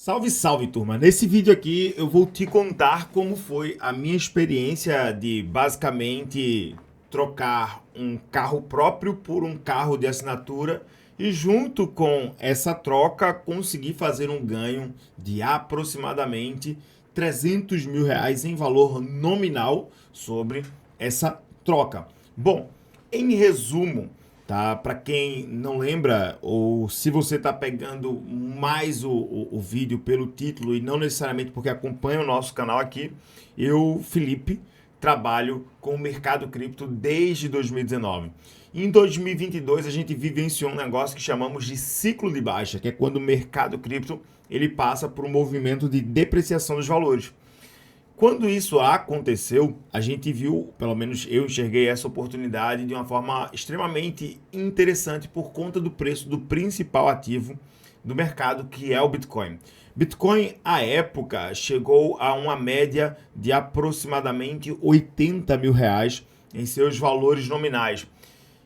Salve, salve, turma! Nesse vídeo aqui eu vou te contar como foi a minha experiência de basicamente trocar um carro próprio por um carro de assinatura e junto com essa troca conseguir fazer um ganho de aproximadamente 300 mil reais em valor nominal sobre essa troca. Bom, em resumo, tá? Para quem não lembra, ou se você está pegando mais o vídeo pelo título e não necessariamente porque acompanha o nosso canal aqui, eu, Felipe, trabalho com o mercado cripto desde 2019. Em 2022 a gente vivenciou um negócio que chamamos de ciclo de baixa, que é quando o mercado cripto ele passa por um movimento de depreciação dos valores. Quando isso aconteceu, a gente viu, pelo menos eu enxerguei essa oportunidade de uma forma extremamente interessante por conta do preço do principal ativo do mercado, que é o Bitcoin. Bitcoin, à época, chegou a uma média de aproximadamente 80 mil reais em seus valores nominais.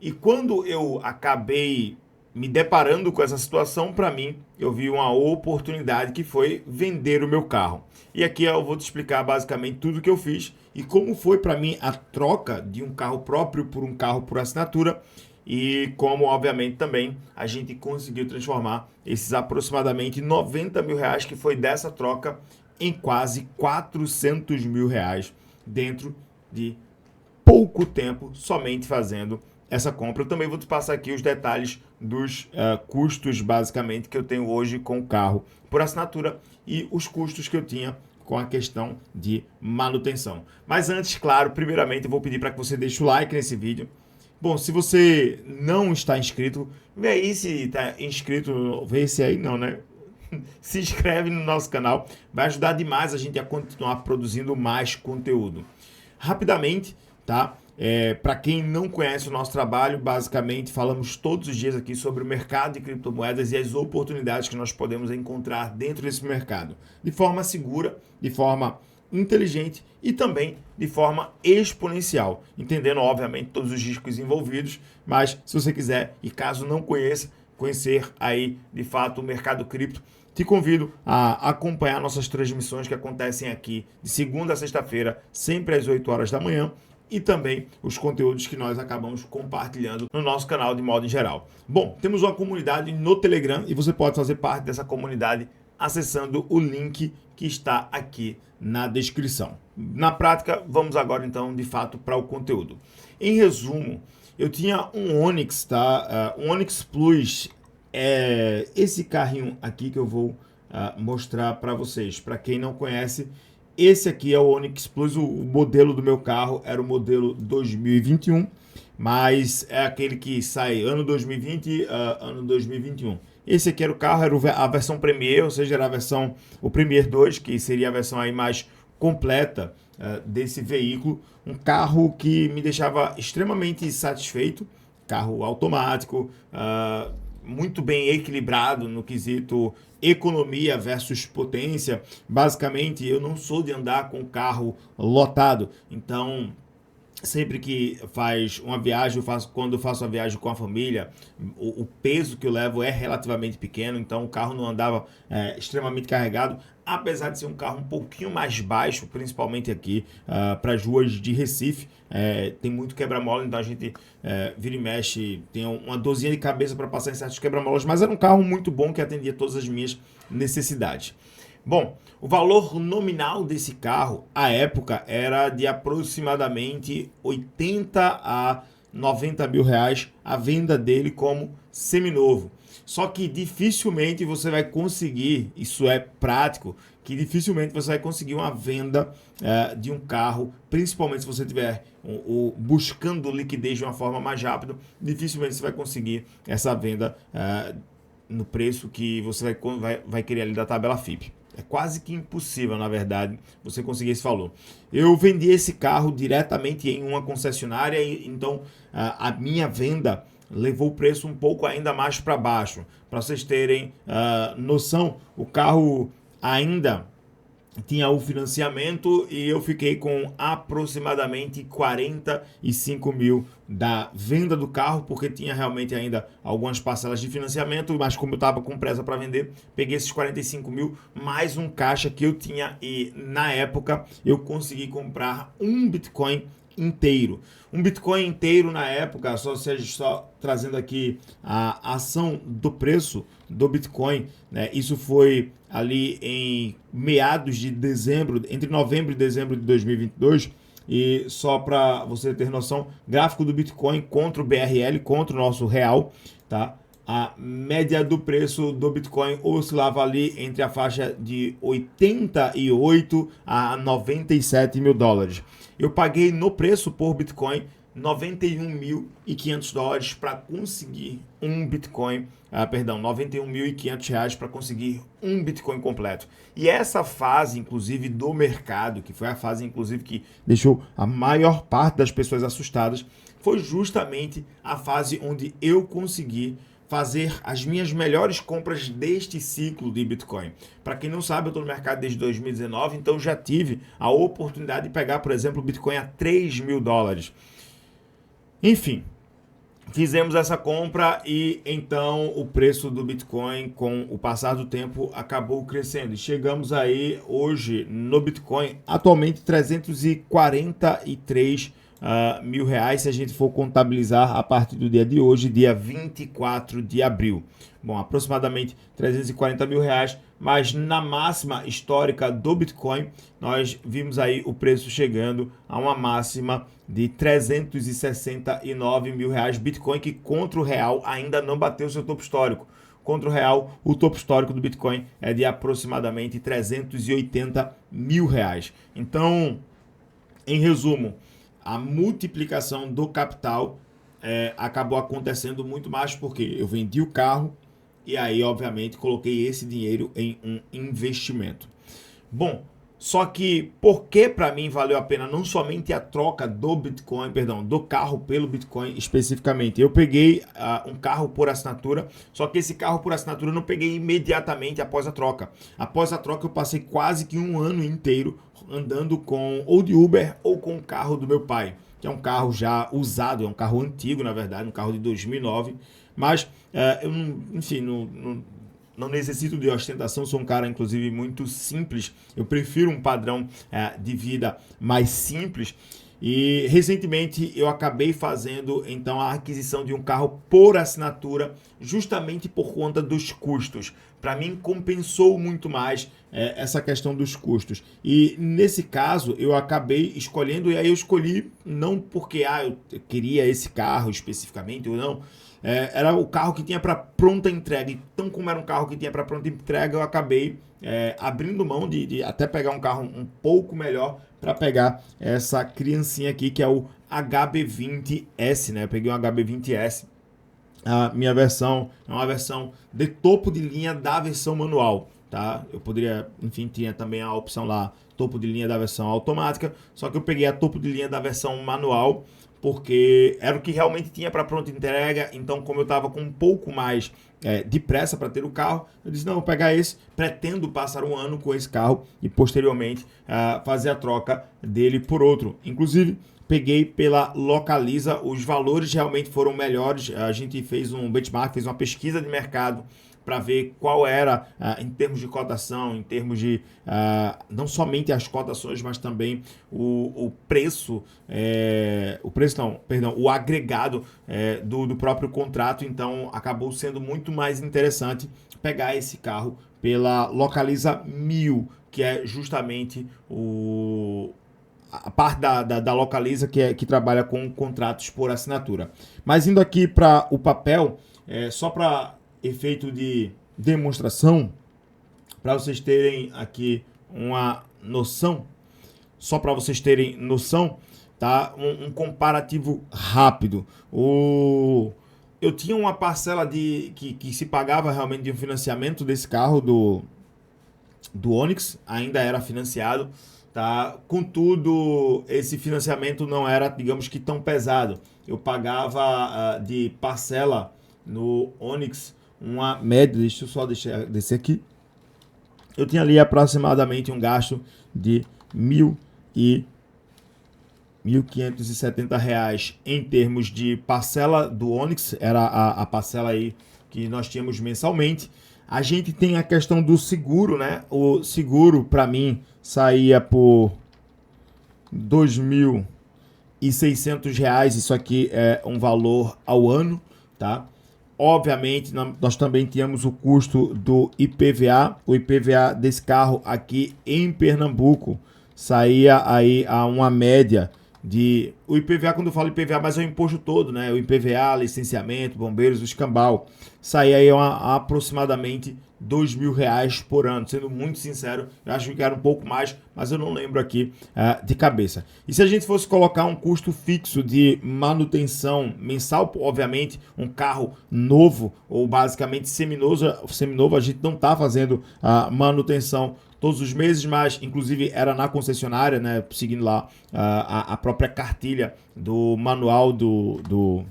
E quando eu acabei me deparando com essa situação, para mim, eu vi uma oportunidade que foi vender o meu carro. E aqui eu vou te explicar basicamente tudo o que eu fiz e como foi para mim a troca de um carro próprio por um carro por assinatura e como, obviamente, também a gente conseguiu transformar esses aproximadamente 90 mil reais que foi dessa troca em quase 400 mil reais dentro de pouco tempo somente fazendo essa compra. Eu também vou te passar aqui os detalhes dos custos, basicamente, que eu tenho hoje com o carro por assinatura e os custos que eu tinha com a questão de manutenção. Mas antes, claro, primeiramente eu vou pedir para que você deixe o like nesse vídeo. Bom, se você não está inscrito, vê aí se está inscrito, vê se aí não, né? Se inscreve no nosso canal, vai ajudar demais a gente a continuar produzindo mais conteúdo. Rapidamente, tá? Para quem não conhece o nosso trabalho, basicamente falamos todos os dias aqui sobre o mercado de criptomoedas e as oportunidades que nós podemos encontrar dentro desse mercado, de forma segura, de forma inteligente e também de forma exponencial, entendendo obviamente todos os riscos envolvidos, mas se você quiser e caso não conheça, conhecer aí de fato o mercado cripto, te convido a acompanhar nossas transmissões que acontecem aqui de segunda a sexta-feira, sempre às 8 horas da manhã, e também os conteúdos que nós acabamos compartilhando no nosso canal de modo em geral. Bom, temos uma comunidade no Telegram e você pode fazer parte dessa comunidade acessando o link que está aqui na descrição. Na prática, vamos agora então de fato para o conteúdo. Em resumo, eu tinha um Onix, tá? Um Onix Plus, esse carrinho aqui que eu vou mostrar para vocês. Para quem não conhece, esse aqui é o Onix Plus, o modelo do meu carro era o modelo 2021, mas é aquele que sai ano 2020, ano 2021. Esse aqui era o carro, era a versão Premier, ou seja, era o Premier 2, que seria a versão aí mais completa desse veículo. Um carro que me deixava extremamente satisfeito, carro automático, muito bem equilibrado no quesito economia versus potência. Basicamente, eu não sou de andar com o carro lotado, então sempre que faz uma viagem, quando eu faço uma viagem com a família, o peso que eu levo é relativamente pequeno, então o carro não andava extremamente carregado, apesar de ser um carro um pouquinho mais baixo, principalmente aqui para as ruas de Recife. Tem muito quebra-mola, então a gente vira e mexe, tem uma dorzinha de cabeça para passar em certos quebra-molas, mas era um carro muito bom que atendia todas as minhas necessidades. Bom, o valor nominal desse carro, à época, era de aproximadamente 80 a 90 mil reais a venda dele como seminovo. Só que dificilmente você vai conseguir, isso é prático, que dificilmente você vai conseguir uma venda de um carro, principalmente se você estiver buscando liquidez de uma forma mais rápida, dificilmente você vai conseguir essa venda no preço que você vai querer ali da tabela FIP. É quase que impossível, na verdade, você conseguir esse valor. Eu vendi esse carro diretamente em uma concessionária, então a minha venda levou o preço um pouco ainda mais para baixo. Para vocês terem noção, o carro ainda tinha o financiamento e eu fiquei com aproximadamente 45 mil da venda do carro, porque tinha realmente ainda algumas parcelas de financiamento, mas como eu estava com pressa para vender, peguei esses 45 mil mais um caixa que eu tinha e na época eu consegui comprar um Bitcoin inteiro. Um Bitcoin inteiro na época, só trazendo aqui a ação do preço do Bitcoin, né? Isso foi ali em meados de dezembro, entre novembro e dezembro de 2022. E só para você ter noção, gráfico do Bitcoin contra o BRL, contra o nosso real, tá? A média do preço do Bitcoin oscilava ali entre a faixa de 88 a 97 mil dólares. Eu paguei no preço por Bitcoin 91.500 dólares para conseguir um Bitcoin, perdão, 91.500 reais para conseguir um Bitcoin completo. E essa fase, inclusive, do mercado, que foi a fase, inclusive, que deixou a maior parte das pessoas assustadas, foi justamente a fase onde eu consegui fazer as minhas melhores compras deste ciclo de Bitcoin. Para quem não sabe, eu estou no mercado desde 2019, então já tive a oportunidade de pegar, por exemplo, o Bitcoin a 3 mil dólares. Enfim, fizemos essa compra e então o preço do Bitcoin, com o passar do tempo, acabou crescendo. E chegamos aí hoje no Bitcoin, atualmente 343 mil reais, se a gente for contabilizar a partir do dia de hoje, dia 24 de abril. Bom, aproximadamente 340 mil reais, mas na máxima histórica do Bitcoin, nós vimos aí o preço chegando a uma máxima de 369 mil reais. Bitcoin que contra o real ainda não bateu seu topo histórico. Contra o real, o topo histórico do Bitcoin é de aproximadamente 380 mil reais. Então, em resumo, a multiplicação do capital acabou acontecendo muito mais porque eu vendi o carro e aí, obviamente, coloquei esse dinheiro em um investimento. Bom, só que por que para mim valeu a pena não somente a troca do Bitcoin, perdão, do carro pelo Bitcoin especificamente? Eu peguei um carro por assinatura, só que esse carro por assinatura eu não peguei imediatamente após a troca. Após a troca eu passei quase que um ano inteiro andando com ou de Uber ou com o carro do meu pai, que é um carro já usado, é um carro antigo na verdade, um carro de 2009, mas eu enfim, não necessito de ostentação, sou um cara, inclusive, muito simples. Eu prefiro um padrão de vida mais simples. E recentemente eu acabei fazendo então a aquisição de um carro por assinatura, justamente por conta dos custos. Para mim compensou muito mais essa questão dos custos. E nesse caso eu acabei escolhendo, e aí eu escolhi não porque eu queria esse carro especificamente ou não. Era o carro que tinha para pronta entrega. Então, como era um carro que tinha para pronta entrega, eu acabei abrindo mão de até pegar um carro um pouco melhor para pegar essa criancinha aqui, que é o HB20S, né? Eu peguei um HB20S. A minha versão é uma versão de topo de linha da versão manual, tá? Eu poderia, enfim, tinha também a opção lá, topo de linha da versão automática, só que eu peguei a topo de linha da versão manual, porque era o que realmente tinha para pronta entrega. Então, como eu estava com um pouco mais de pressa para ter o carro, eu disse, não, vou pegar esse, pretendo passar um ano com esse carro e posteriormente fazer a troca dele por outro. Inclusive, peguei pela Localiza, os valores realmente foram melhores. A gente fez um benchmark, fez uma pesquisa de mercado para ver qual era, em termos de cotação, em termos de não somente as cotações, mas também o preço, o agregado do próprio contrato. Então acabou sendo muito mais interessante pegar esse carro pela Localiza 1000, que é justamente a parte da Localiza que trabalha com contratos por assinatura. Mas indo aqui para o papel, só para efeito de demonstração, para vocês terem aqui uma noção, só para vocês terem noção, tá? Um comparativo rápido. Eu tinha uma parcela que se pagava realmente de um financiamento desse carro do Onix, ainda era financiado, tá? Contudo, esse financiamento não era, digamos que, tão pesado. Eu pagava de parcela no Onix uma média, deixa eu só descer aqui, eu tinha ali aproximadamente um gasto de R$ 1.570 em termos de parcela do Onix, era a parcela aí que nós tínhamos mensalmente. A gente tem a questão do seguro, né? O seguro para mim saía por R$ 2.600. Isso aqui é um valor ao ano, tá? Obviamente, nós também tínhamos o custo do IPVA. O IPVA desse carro aqui em Pernambuco saía aí a uma média de... O IPVA, quando eu falo IPVA, mas é o imposto todo, né? O IPVA, licenciamento, bombeiros, o escambau. Saía aí aproximadamente R$ 2.000 por ano. Sendo muito sincero, eu acho que era um pouco mais, mas eu não lembro aqui de cabeça. E se a gente fosse colocar um custo fixo de manutenção mensal, obviamente, um carro novo ou basicamente seminovo, a gente não está fazendo a manutenção todos os meses, mas inclusive era na concessionária, né, seguindo lá a própria cartilha do manual do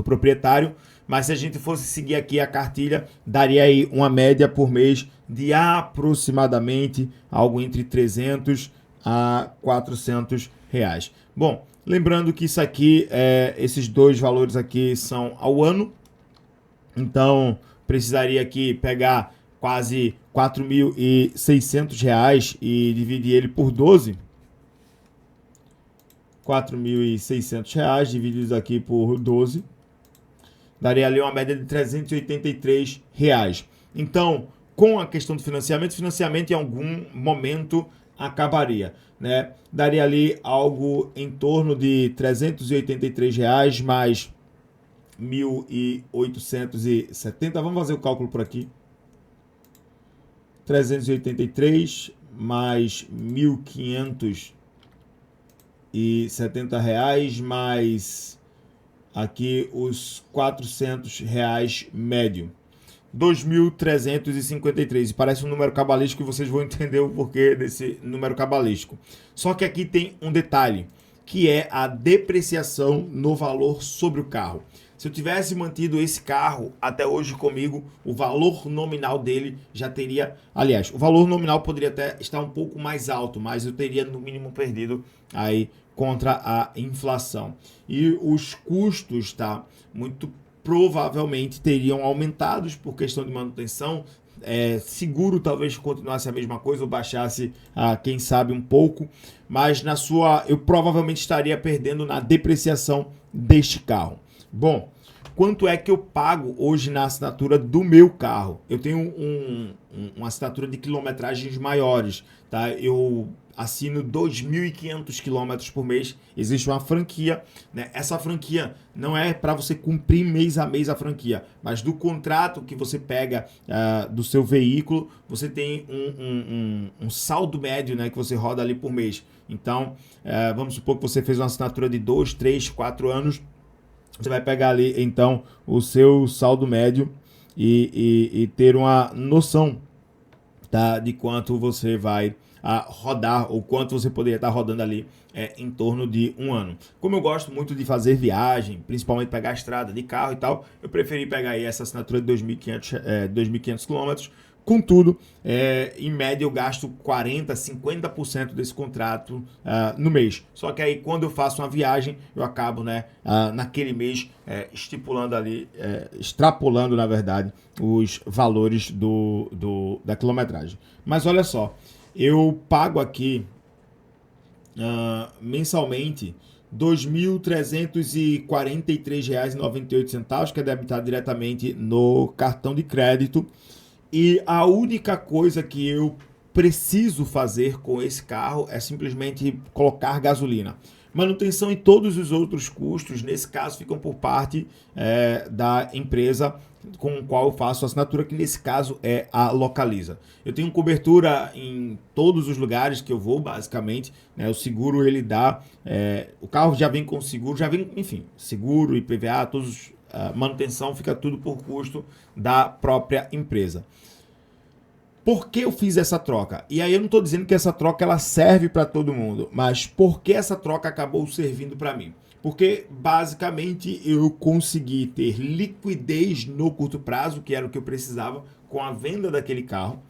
proprietário. Mas se a gente fosse seguir aqui a cartilha, daria aí uma média por mês de aproximadamente algo entre 300 a 400 reais. Bom, lembrando que isso aqui, esses dois valores aqui são ao ano, então precisaria aqui pegar quase R$ 4.600 e dividir ele por 12. R$ 4.600 divididos aqui por 12. Daria ali uma média de R$ 383. Então, com a questão do financiamento em algum momento acabaria, né? Daria ali algo em torno de R$ 383 mais 1.870. Vamos fazer o cálculo por aqui. 383 mais R$ 1.570 mais aqui os R$ 400 médio. 2.353. Parece um número cabalístico e vocês vão entender o porquê desse número cabalístico. Só que aqui tem um detalhe, que é a depreciação no valor sobre o carro. Se eu tivesse mantido esse carro até hoje comigo, o valor nominal dele já teria... Aliás, o valor nominal poderia até estar um pouco mais alto, mas eu teria no mínimo perdido aí contra a inflação. E os custos, tá? Muito provavelmente teriam aumentados por questão de manutenção. Seguro talvez continuasse a mesma coisa ou baixasse, quem sabe, um pouco. Mas eu provavelmente estaria perdendo na depreciação deste carro. Bom, quanto é que eu pago hoje na assinatura do meu carro? Eu tenho uma assinatura de quilometragens maiores, tá? Eu assino 2.500 quilômetros por mês. Existe uma franquia, né? Essa franquia não é para você cumprir mês a mês a franquia, mas do contrato que você pega do seu veículo, você tem um saldo médio, né, que você roda ali por mês. Então, vamos supor que você fez uma assinatura de 2, 3, 4 anos, você vai pegar ali, então, o seu saldo médio e ter uma noção, tá, de quanto você vai rodar, ou quanto você poderia estar rodando ali em torno de um ano. Como eu gosto muito de fazer viagem, principalmente pegar a estrada de carro e tal, eu preferi pegar aí essa assinatura de 2.500 quilômetros. Contudo, em média eu gasto 40%, 50% desse contrato no mês. Só que aí quando eu faço uma viagem, eu acabo, né, naquele mês extrapolando, na verdade, os valores da quilometragem. Mas olha só, eu pago aqui mensalmente R$ 2.343,98, que é debitado diretamente no cartão de crédito. E a única coisa que eu preciso fazer com esse carro é simplesmente colocar gasolina. Manutenção e todos os outros custos, nesse caso, ficam por parte da empresa com a qual eu faço a assinatura, que nesse caso é a Localiza. Eu tenho cobertura em todos os lugares que eu vou, basicamente, né? O seguro ele dá... o carro já vem com seguro, enfim, seguro, IPVA, todos... manutenção, fica tudo por custo da própria empresa. Por que eu fiz essa troca? E aí eu não estou dizendo que essa troca ela serve para todo mundo, mas por que essa troca acabou servindo para mim? Porque basicamente eu consegui ter liquidez no curto prazo, que era o que eu precisava com a venda daquele carro.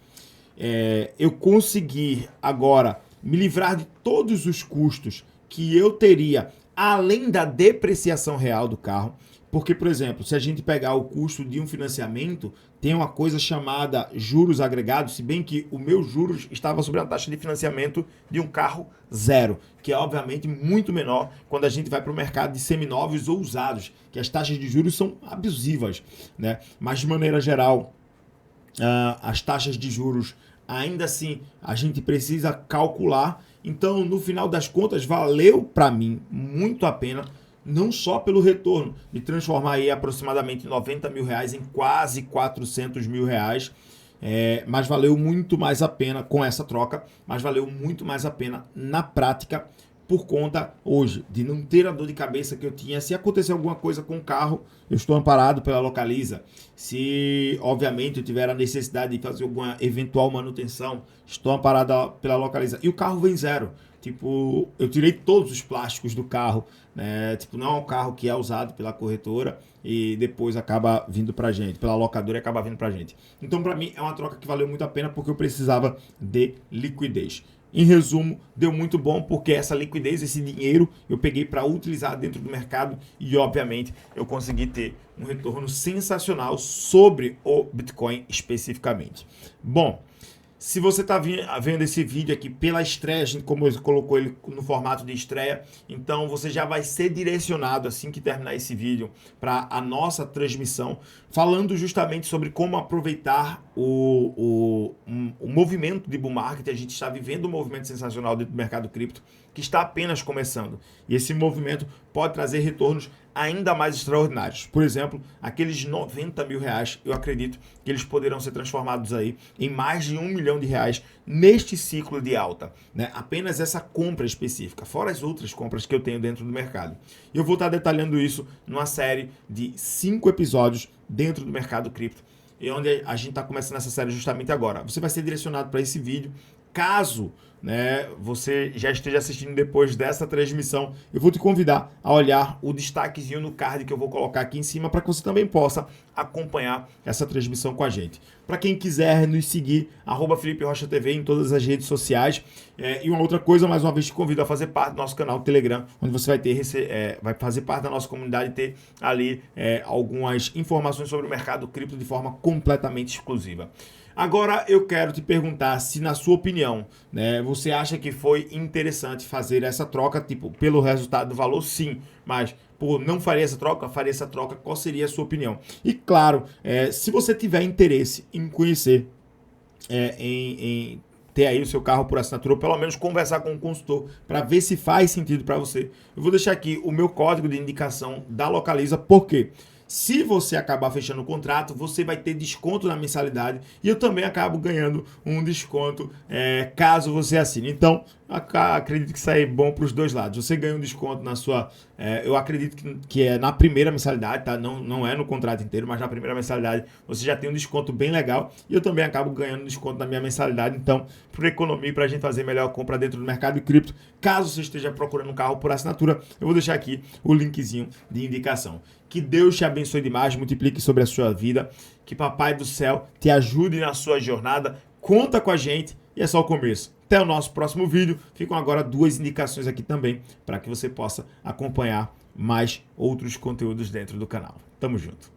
eu conseguir agora me livrar de todos os custos que eu teria além da depreciação real do carro. Porque, por exemplo, se a gente pegar o custo de um financiamento, tem uma coisa chamada juros agregados, se bem que o meu juros estava sobre a taxa de financiamento de um carro zero, que é obviamente muito menor quando a gente vai para o mercado de seminovos ou usados, que as taxas de juros são abusivas, né? Mas de maneira geral, as taxas de juros, ainda assim, a gente precisa calcular. Então, no final das contas, valeu para mim muito a pena, não só pelo retorno de transformar aí aproximadamente 90 mil reais em quase 400 mil reais, mas valeu muito mais a pena com essa troca, mas valeu muito mais a pena na prática, por conta hoje de não ter a dor de cabeça que eu tinha. Se acontecer alguma coisa com o carro, eu estou amparado pela Localiza. Se, obviamente, eu tiver a necessidade de fazer alguma eventual manutenção, estou amparado pela Localiza. E o carro vem zero. Tipo, eu tirei todos os plásticos do carro, né? Tipo, não é um carro que é usado pela corretora e depois acaba vindo pra gente, pela locadora e acaba vindo pra gente. Então, pra mim, é uma troca que valeu muito a pena porque eu precisava de liquidez. Em resumo, deu muito bom porque essa liquidez, esse dinheiro, eu peguei para utilizar dentro do mercado e, obviamente, eu consegui ter um retorno sensacional sobre o Bitcoin especificamente. Bom, se você está vendo esse vídeo aqui pela estreia, a gente colocou ele no formato de estreia, então você já vai ser direcionado assim que terminar esse vídeo para a nossa transmissão, falando justamente sobre como aproveitar o movimento de bull market. A gente está vivendo um movimento sensacional dentro do mercado cripto que está apenas começando. E esse movimento pode trazer retornos ainda mais extraordinários. Por exemplo, aqueles 90 mil reais, eu acredito que eles poderão ser transformados aí em mais de 1 milhão de reais neste ciclo de alta, né? Apenas essa compra específica, fora as outras compras que eu tenho dentro do mercado. Eu vou estar detalhando isso numa série de 5 episódios dentro do mercado cripto, e onde a gente está começando essa série justamente agora. Você vai ser direcionado para esse vídeo. Caso, né, você já esteja assistindo depois dessa transmissão, eu vou te convidar a olhar o destaquezinho no card que eu vou colocar aqui em cima para que você também possa acompanhar essa transmissão com a gente. Para quem quiser nos seguir, @FelipeRochaTV em todas as redes sociais. E uma outra coisa, mais uma vez te convido a fazer parte do nosso canal do Telegram, onde você vai fazer parte da nossa comunidade e ter ali algumas informações sobre o mercado cripto de forma completamente exclusiva. Agora eu quero te perguntar se, na sua opinião, né, você acha que foi interessante fazer essa troca, tipo, pelo resultado do valor, sim, mas por não faria essa troca, qual seria a sua opinião? E claro, se você tiver interesse em conhecer, em ter aí o seu carro por assinatura, ou pelo menos conversar com um consultor para ver se faz sentido para você, eu vou deixar aqui o meu código de indicação da Localiza, porque se você acabar fechando o contrato, você vai ter desconto na mensalidade e eu também acabo ganhando um desconto caso você assine. Então, acredito que isso aí é bom para os dois lados. Você ganha um desconto na sua... eu acredito que é na primeira mensalidade, tá? Não é no contrato inteiro, mas na primeira mensalidade você já tem um desconto bem legal e eu também acabo ganhando desconto na minha mensalidade. Então, por economia, para a gente fazer melhor compra dentro do mercado de cripto, caso você esteja procurando um carro por assinatura, eu vou deixar aqui o linkzinho de indicação. Que Deus te abençoe demais, multiplique sobre a sua vida, que Papai do Céu te ajude na sua jornada. Conta com a gente e é só o começo. Até o nosso próximo vídeo. Ficam agora 2 indicações aqui também para que você possa acompanhar mais outros conteúdos dentro do canal. Tamo junto.